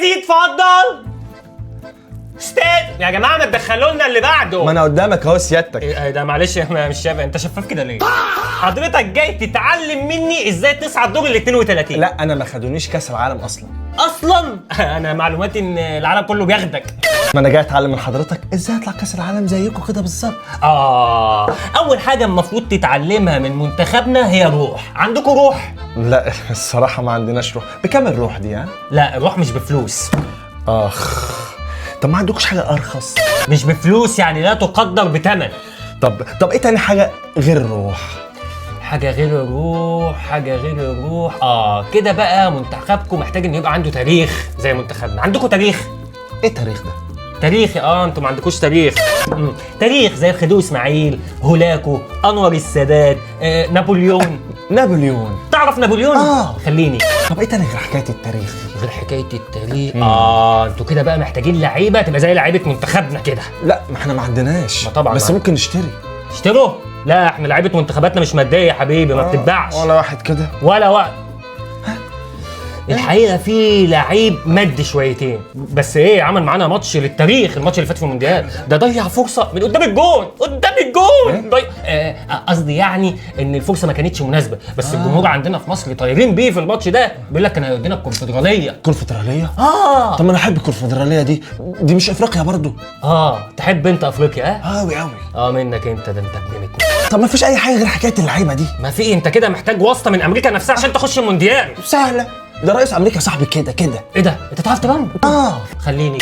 عايز يتفضل استاذ. يا جماعه ما تدخلوا لنا اللي بعده. ما انا قدامك اهو سيادتك. ايه ده؟ معلش احنا مش شايف انت شفاف كده ليه؟ حضرتك جاي تتعلم مني ازاي تصعد دور ال 32. لا انا ما خدونيش كاس العالم اصلا. انا معلوماتي ان العالم كله بياخدك. ما انا جاي اتعلم من حضرتك ازاي اطلع كاس العالم زيكم كده بالظبط. اول حاجه المفروض تتعلمها من منتخبنا هي الروح. عندكم روح؟ لا الصراحه ما عندناش روح. بكام الروح دي ها؟ لا الروح مش بفلوس. اخ طب ما عندكوش حاجه ارخص؟ مش بفلوس يعني لا تقدر بثمن. طب ايه تاني حاجه غير الروح؟ حاجه غير الروح كده بقى منتخبكم محتاج ان يبقى عنده تاريخ زي منتخبنا. عندكم تاريخ؟ ايه التاريخ ده؟ تاريخ انتوا ما عندكوش تاريخ. تاريخ زي الخديوي اسماعيل، هولاكو، انور السادات، نابليون. نابليون. تعرف نابليون؟ خليني. طب ايه تاني غير حكايه التاريخ؟ غير حكايه التاريخ انتوا كده بقى محتاجين لعيبه تبقى زي لعيبه منتخبنا كده. لا ما احنا ما عندناش. ما طبعا بس ممكن نشتري. اشتروا؟ لا احنا لعيبه منتخباتنا مش ماديه يا حبيبي، ما بتتباعش ولا واحد كده ولا وقت. الحقيقه في لعيب مادي شويتين بس عمل معانا ماتش للتاريخ. الماتش اللي فات في المونديال ده ضيع فرصه من قدام الجون. قصدي يعني ان الفرصه ما كانتش مناسبه بس الجمهور عندنا في مصر طايرين بيه في الماتش ده. بيقول لك كان هيودينا الكونفدراليه. الكونفدراليه؟ طب ما انا احب الكونفدراليه دي مش افريقيا برضو؟ تحب انت افريقيا؟ قوي منك انت ده انت ابن متنا. طب ما فيش اي حاجه غير حكايه اللعيبه دي؟ ما في. انت كده محتاج واسطه من امريكا نفسها عشان تخش المونديال. سهله. ده رئيس امريكا صاحبي كده. ايه ده؟ انت تعرف تبان؟ اه خليني